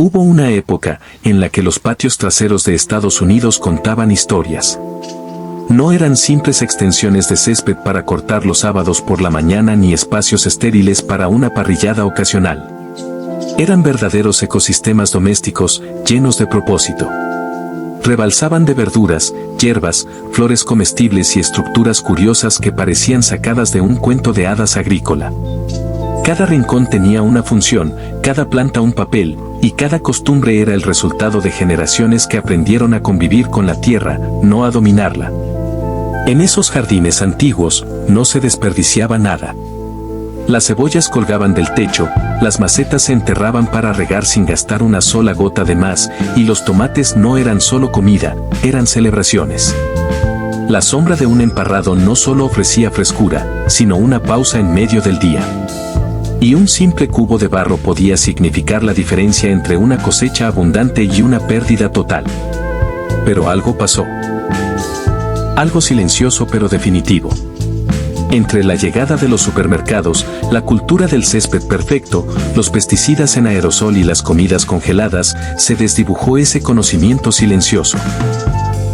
Hubo una época en la que los patios traseros de Estados Unidos contaban historias. No eran simples extensiones de césped para cortar los sábados por la mañana ni espacios estériles para una parrillada ocasional. Eran verdaderos ecosistemas domésticos llenos de propósito. Rebalsaban de verduras, hierbas, flores comestibles y estructuras curiosas que parecían sacadas de un cuento de hadas agrícola. Cada rincón tenía una función, cada planta un papel, y cada costumbre era el resultado de generaciones que aprendieron a convivir con la tierra, no a dominarla. En esos jardines antiguos, no se desperdiciaba nada. Las cebollas colgaban del techo, las macetas se enterraban para regar sin gastar una sola gota de más, y los tomates no eran solo comida, eran celebraciones. La sombra de un emparrado no solo ofrecía frescura, sino una pausa en medio del día. Y un simple cubo de barro podía significar la diferencia entre una cosecha abundante y una pérdida total. Pero algo pasó. Algo silencioso pero definitivo. Entre la llegada de los supermercados, la cultura del césped perfecto, los pesticidas en aerosol y las comidas congeladas, se desdibujó ese conocimiento silencioso.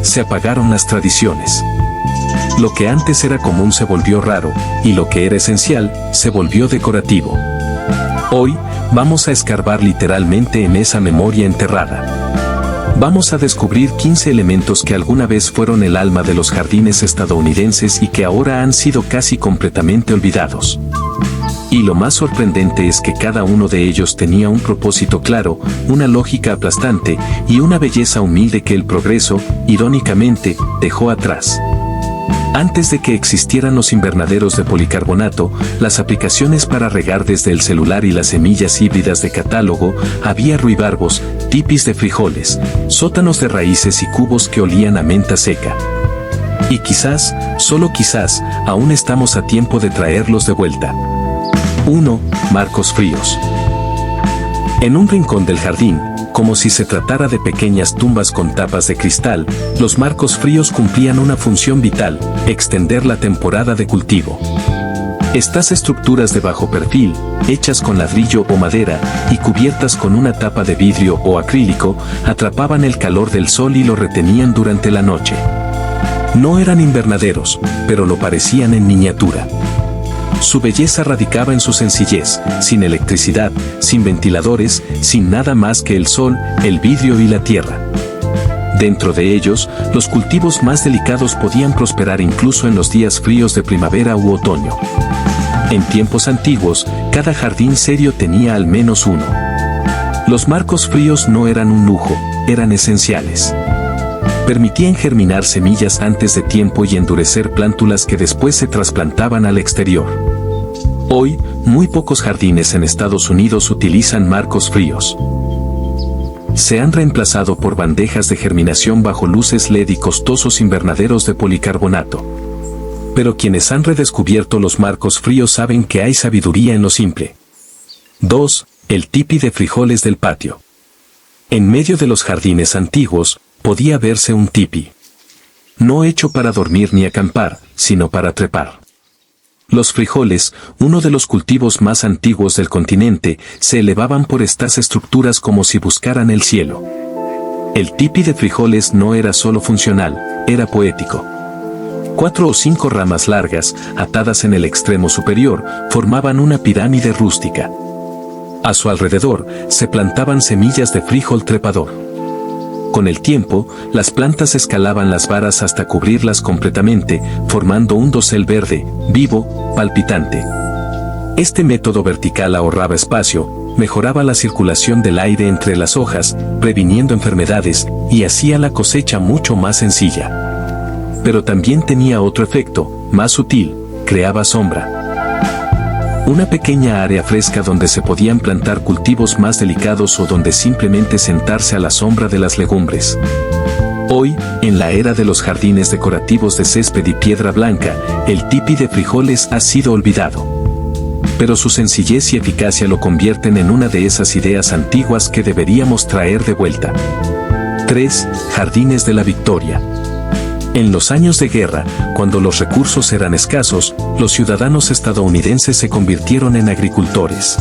Se apagaron las tradiciones. Lo que antes era común se volvió raro, y lo que era esencial, se volvió decorativo. Hoy, vamos a escarbar literalmente en esa memoria enterrada. Vamos a descubrir 15 elementos que alguna vez fueron el alma de los jardines estadounidenses y que ahora han sido casi completamente olvidados. Y lo más sorprendente es que cada uno de ellos tenía un propósito claro, una lógica aplastante y una belleza humilde que el progreso, irónicamente, dejó atrás. Antes de que existieran los invernaderos de policarbonato, las aplicaciones para regar desde el celular y las semillas híbridas de catálogo, había ruibarbos, tipis de frijoles, sótanos de raíces y cubos que olían a menta seca. Y quizás, solo quizás, aún estamos a tiempo de traerlos de vuelta. 1. Marcos fríos. En un rincón del jardín, como si se tratara de pequeñas tumbas con tapas de cristal, los marcos fríos cumplían una función vital: extender la temporada de cultivo. Estas estructuras de bajo perfil, hechas con ladrillo o madera y cubiertas con una tapa de vidrio o acrílico, atrapaban el calor del sol y lo retenían durante la noche. No eran invernaderos, pero lo parecían en miniatura. Su belleza radicaba en su sencillez, sin electricidad, sin ventiladores, sin nada más que el sol, el vidrio y la tierra. Dentro de ellos, los cultivos más delicados podían prosperar incluso en los días fríos de primavera u otoño. En tiempos antiguos, cada jardín serio tenía al menos uno. Los marcos fríos no eran un lujo, eran esenciales. Permitían germinar semillas antes de tiempo y endurecer plántulas que después se trasplantaban al exterior. Hoy, muy pocos jardines en Estados Unidos utilizan marcos fríos. Se han reemplazado por bandejas de germinación bajo luces LED y costosos invernaderos de policarbonato. Pero quienes han redescubierto los marcos fríos saben que hay sabiduría en lo simple. 2. El tipi de frijoles del patio. En medio de los jardines antiguos, podía verse un tipi. No hecho para dormir ni acampar, sino para trepar. Los frijoles, uno de los cultivos más antiguos del continente, se elevaban por estas estructuras como si buscaran el cielo. El tipi de frijoles no era solo funcional, era poético. 4 o 5 ramas largas, atadas en el extremo superior, formaban una pirámide rústica. A su alrededor, se plantaban semillas de frijol trepador. Con el tiempo, las plantas escalaban las varas hasta cubrirlas completamente, formando un dosel verde, vivo, palpitante. Este método vertical ahorraba espacio, mejoraba la circulación del aire entre las hojas, previniendo enfermedades, y hacía la cosecha mucho más sencilla. Pero también tenía otro efecto, más sutil: creaba sombra. Una pequeña área fresca donde se podían plantar cultivos más delicados o donde simplemente sentarse a la sombra de las legumbres. Hoy, en la era de los jardines decorativos de césped y piedra blanca, el tipi de frijoles ha sido olvidado. Pero su sencillez y eficacia lo convierten en una de esas ideas antiguas que deberíamos traer de vuelta. 3. Jardines de la Victoria. En los años de guerra, cuando los recursos eran escasos, los ciudadanos estadounidenses se convirtieron en agricultores.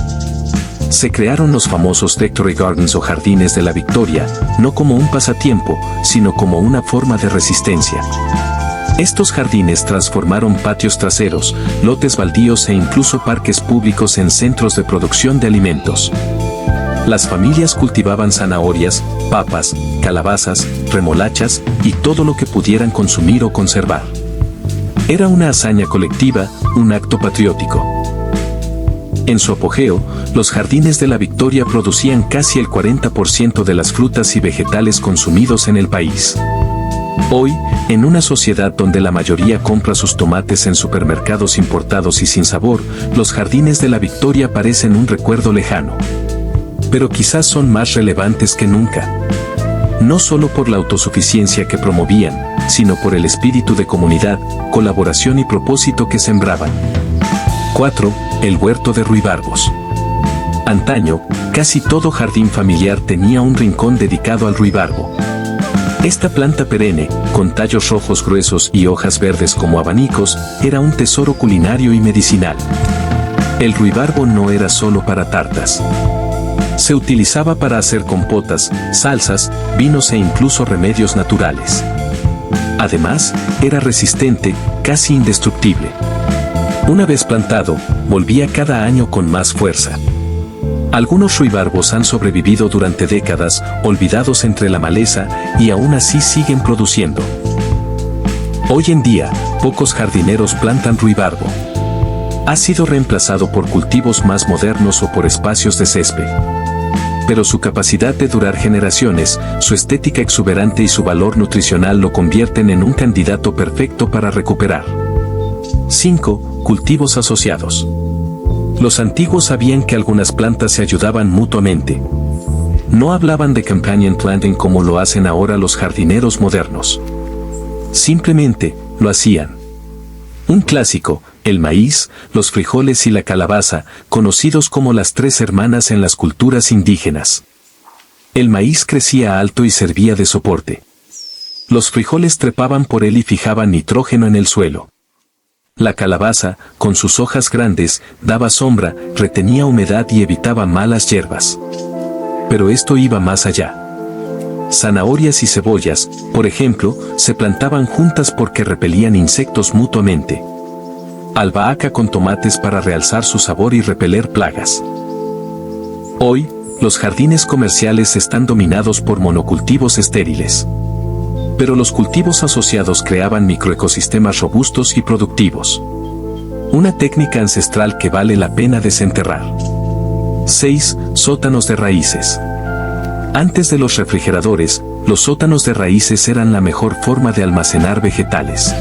Se crearon los famosos Victory Gardens o Jardines de la Victoria, no como un pasatiempo, sino como una forma de resistencia. Estos jardines transformaron patios traseros, lotes baldíos e incluso parques públicos en centros de producción de alimentos. Las familias cultivaban zanahorias, papas, calabazas, remolachas y todo lo que pudieran consumir o conservar. Era una hazaña colectiva, un acto patriótico. En su apogeo, los jardines de la Victoria producían casi el 40% de las frutas y vegetales consumidos en el país. Hoy, en una sociedad donde la mayoría compra sus tomates en supermercados importados y sin sabor, los jardines de la Victoria parecen un recuerdo lejano. Pero quizás son más relevantes que nunca. No solo por la autosuficiencia que promovían, sino por el espíritu de comunidad, colaboración y propósito que sembraban. 4. El huerto de ruibarbos. Antaño, casi todo jardín familiar tenía un rincón dedicado al ruibarbo. Esta planta perenne, con tallos rojos gruesos y hojas verdes como abanicos, era un tesoro culinario y medicinal. El ruibarbo no era solo para tartas. Se utilizaba para hacer compotas, salsas, vinos e incluso remedios naturales. Además, era resistente, casi indestructible. Una vez plantado, volvía cada año con más fuerza. Algunos ruibarbos han sobrevivido durante décadas, olvidados entre la maleza, y aún así siguen produciendo. Hoy en día, pocos jardineros plantan ruibarbo. Ha sido reemplazado por cultivos más modernos o por espacios de césped. Pero su capacidad de durar generaciones, su estética exuberante y su valor nutricional lo convierten en un candidato perfecto para recuperar. 5. Cultivos asociados. Los antiguos sabían que algunas plantas se ayudaban mutuamente. No hablaban de companion planting como lo hacen ahora los jardineros modernos. Simplemente, lo hacían. Un clásico, el maíz, los frijoles y la calabaza, conocidos como las tres hermanas en las culturas indígenas. El maíz crecía alto y servía de soporte. Los frijoles trepaban por él y fijaban nitrógeno en el suelo. La calabaza, con sus hojas grandes, daba sombra, retenía humedad y evitaba malas hierbas. Pero esto iba más allá. Zanahorias y cebollas, por ejemplo, se plantaban juntas porque repelían insectos mutuamente. Albahaca con tomates para realzar su sabor y repeler plagas. Hoy, los jardines comerciales están dominados por monocultivos estériles. Pero los cultivos asociados creaban microecosistemas robustos y productivos. Una técnica ancestral que vale la pena desenterrar. 6. Sótanos de raíces. Antes de los refrigeradores, los sótanos de raíces eran la mejor forma de almacenar vegetales.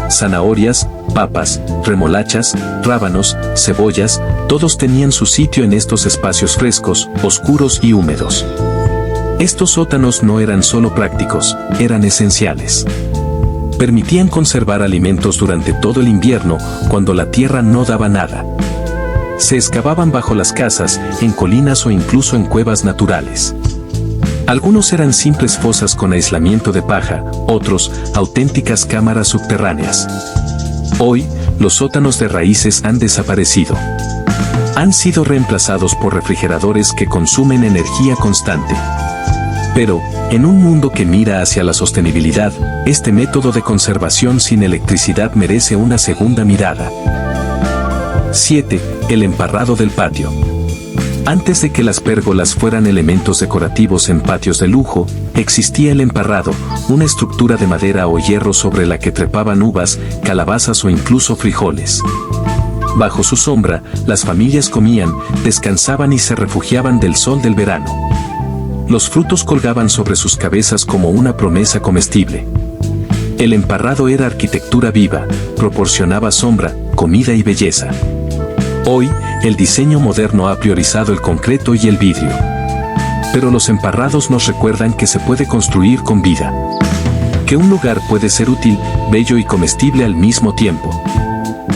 Zanahorias, papas, remolachas, rábanos, cebollas, todos tenían su sitio en estos espacios frescos, oscuros y húmedos. Estos sótanos no eran solo prácticos, eran esenciales. Permitían conservar alimentos durante todo el invierno, cuando la tierra no daba nada. Se excavaban bajo las casas, en colinas o incluso en cuevas naturales. Algunos eran simples fosas con aislamiento de paja, otros, auténticas cámaras subterráneas. Hoy, los sótanos de raíces han desaparecido. Han sido reemplazados por refrigeradores que consumen energía constante. Pero, en un mundo que mira hacia la sostenibilidad, este método de conservación sin electricidad merece una segunda mirada. 7. El emparrado del patio. Antes de que las pérgolas fueran elementos decorativos en patios de lujo, existía el emparrado, una estructura de madera o hierro sobre la que trepaban uvas, calabazas o incluso frijoles. Bajo su sombra, las familias comían, descansaban y se refugiaban del sol del verano. Los frutos colgaban sobre sus cabezas como una promesa comestible. El emparrado era arquitectura viva, proporcionaba sombra, comida y belleza. Hoy, el diseño moderno ha priorizado el concreto y el vidrio. Pero los emparrados nos recuerdan que se puede construir con vida. Que un lugar puede ser útil, bello y comestible al mismo tiempo.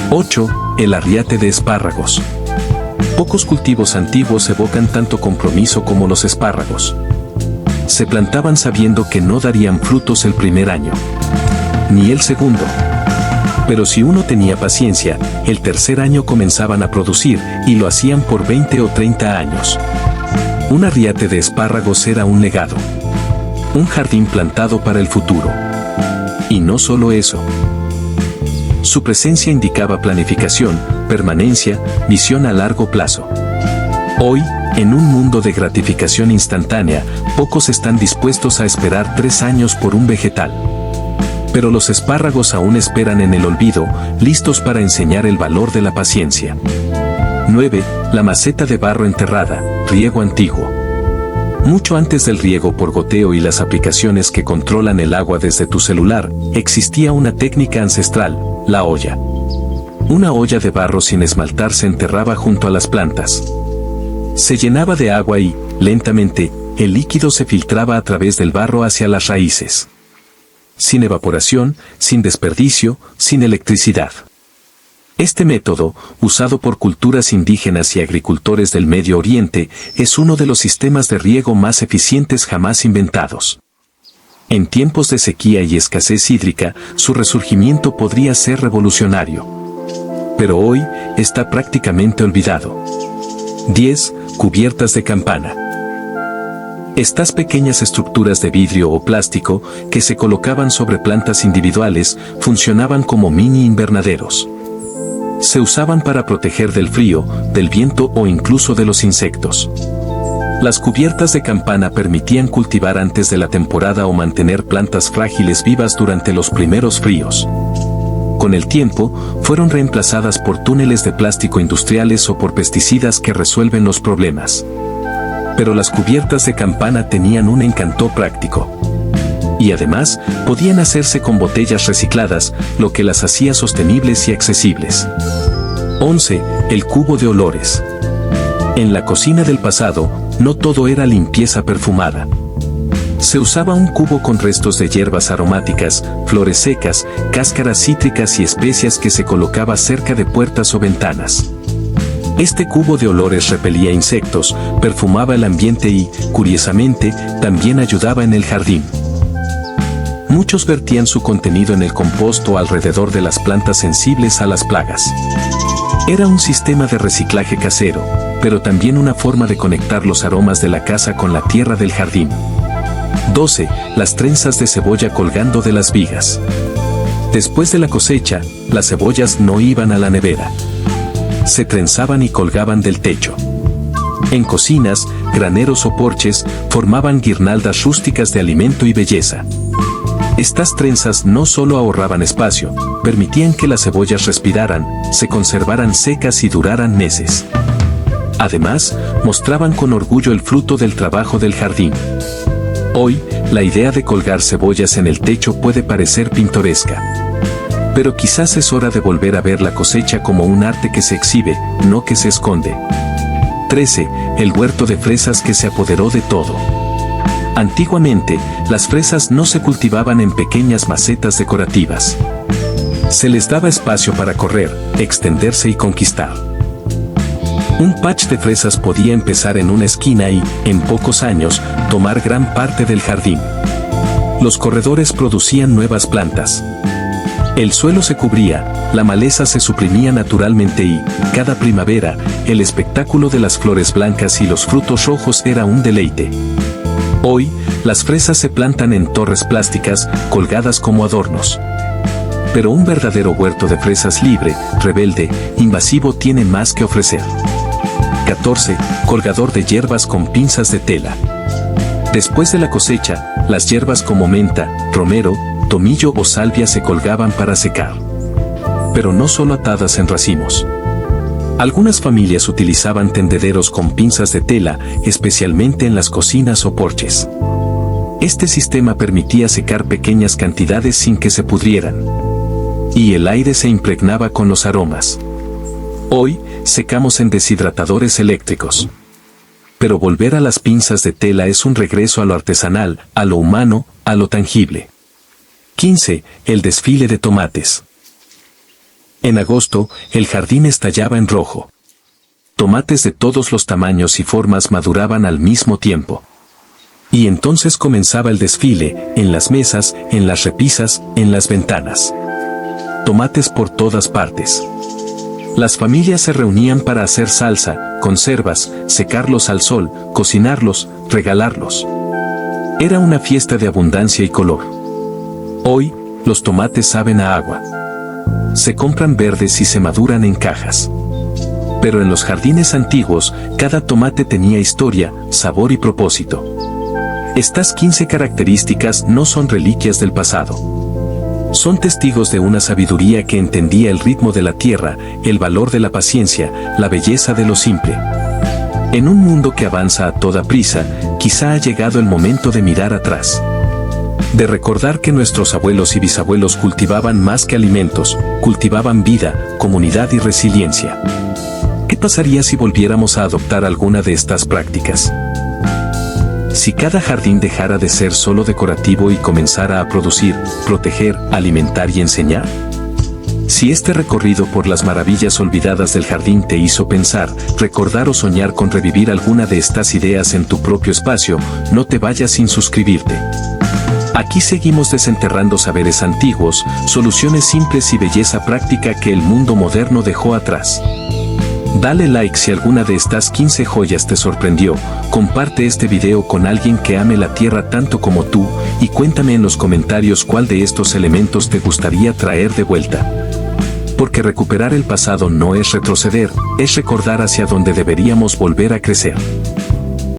8. El arriate de espárragos. Pocos cultivos antiguos evocan tanto compromiso como los espárragos. Se plantaban sabiendo que no darían frutos el primer año. Ni el segundo. Pero si uno tenía paciencia, el tercer año comenzaban a producir, y lo hacían por 20 o 30 años. Un arriate de espárragos era un legado. Un jardín plantado para el futuro. Y no solo eso. Su presencia indicaba planificación, permanencia, visión a largo plazo. Hoy, en un mundo de gratificación instantánea, pocos están dispuestos a esperar 3 años por un vegetal. Pero los espárragos aún esperan en el olvido, listos para enseñar el valor de la paciencia. 9. La maceta de barro enterrada, riego antiguo. Mucho antes del riego por goteo y las aplicaciones que controlan el agua desde tu celular, existía una técnica ancestral, la olla. Una olla de barro sin esmaltar se enterraba junto a las plantas. Se llenaba de agua y, lentamente, el líquido se filtraba a través del barro hacia las raíces. Sin evaporación, sin desperdicio, sin electricidad. Este método, usado por culturas indígenas y agricultores del Medio Oriente, es uno de los sistemas de riego más eficientes jamás inventados. En tiempos de sequía y escasez hídrica, su resurgimiento podría ser revolucionario. Pero hoy, está prácticamente olvidado. 10. Cubiertas de campana. Estas pequeñas estructuras de vidrio o plástico, que se colocaban sobre plantas individuales, funcionaban como mini invernaderos. Se usaban para proteger del frío, del viento o incluso de los insectos. Las cubiertas de campana permitían cultivar antes de la temporada o mantener plantas frágiles vivas durante los primeros fríos. Con el tiempo, fueron reemplazadas por túneles de plástico industriales o por pesticidas que resuelven los problemas. Pero las cubiertas de campana tenían un encanto práctico. Y además, podían hacerse con botellas recicladas, lo que las hacía sostenibles y accesibles. 11. El cubo de olores. En la cocina del pasado, no todo era limpieza perfumada. Se usaba un cubo con restos de hierbas aromáticas, flores secas, cáscaras cítricas y especias que se colocaba cerca de puertas o ventanas. Este cubo de olores repelía insectos, perfumaba el ambiente y, curiosamente, también ayudaba en el jardín. Muchos vertían su contenido en el compost o alrededor de las plantas sensibles a las plagas. Era un sistema de reciclaje casero, pero también una forma de conectar los aromas de la casa con la tierra del jardín. 12. Las trenzas de cebolla colgando de las vigas. Después de la cosecha, las cebollas no iban a la nevera. Se trenzaban y colgaban del techo. En cocinas, graneros o porches, formaban guirnaldas rústicas de alimento y belleza. Estas trenzas no solo ahorraban espacio, permitían que las cebollas respiraran, se conservaran secas y duraran meses. Además, mostraban con orgullo el fruto del trabajo del jardín. Hoy, la idea de colgar cebollas en el techo puede parecer pintoresca. Pero quizás es hora de volver a ver la cosecha como un arte que se exhibe, no que se esconde. 13. El huerto de fresas que se apoderó de todo. Antiguamente, las fresas no se cultivaban en pequeñas macetas decorativas. Se les daba espacio para correr, extenderse y conquistar. Un patch de fresas podía empezar en una esquina y, en pocos años, tomar gran parte del jardín. Los corredores producían nuevas plantas. El suelo se cubría, la maleza se suprimía naturalmente y, cada primavera, el espectáculo de las flores blancas y los frutos rojos era un deleite. Hoy, las fresas se plantan en torres plásticas, colgadas como adornos. Pero un verdadero huerto de fresas libre, rebelde, invasivo tiene más que ofrecer. 14. Colgador de hierbas con pinzas de tela. Después de la cosecha, las hierbas como menta, romero, tomillo o salvia se colgaban para secar. Pero no solo atadas en racimos. Algunas familias utilizaban tendederos con pinzas de tela, especialmente en las cocinas o porches. Este sistema permitía secar pequeñas cantidades sin que se pudrieran. Y el aire se impregnaba con los aromas. Hoy, secamos en deshidratadores eléctricos. Pero volver a las pinzas de tela es un regreso a lo artesanal, a lo humano, a lo tangible. 15. El desfile de tomates. En agosto, el jardín estallaba en rojo. Tomates de todos los tamaños y formas maduraban al mismo tiempo. Y entonces comenzaba el desfile, en las mesas, en las repisas, en las ventanas. tomates por todas partes. Las familias se reunían para hacer salsa, conservas, secarlos al sol, cocinarlos, regalarlos. Era una fiesta de abundancia y color. Hoy, los tomates saben a agua. Se compran verdes y se maduran en cajas. Pero en los jardines antiguos, cada tomate tenía historia, sabor y propósito. Estas 15 características no son reliquias del pasado. Son testigos de una sabiduría que entendía el ritmo de la tierra, el valor de la paciencia, la belleza de lo simple. En un mundo que avanza a toda prisa, quizá ha llegado el momento de mirar atrás. De recordar que nuestros abuelos y bisabuelos cultivaban más que alimentos, cultivaban vida, comunidad y resiliencia. ¿Qué pasaría si volviéramos a adoptar alguna de estas prácticas? Si cada jardín dejara de ser solo decorativo y comenzara a producir, proteger, alimentar y enseñar. Si este recorrido por las maravillas olvidadas del jardín te hizo pensar, recordar o soñar con revivir alguna de estas ideas en tu propio espacio, no te vayas sin suscribirte. Aquí seguimos desenterrando saberes antiguos, soluciones simples y belleza práctica que el mundo moderno dejó atrás. Dale like si alguna de estas 15 joyas te sorprendió, comparte este video con alguien que ame la tierra tanto como tú, y cuéntame en los comentarios cuál de estos elementos te gustaría traer de vuelta. Porque recuperar el pasado no es retroceder, es recordar hacia donde deberíamos volver a crecer.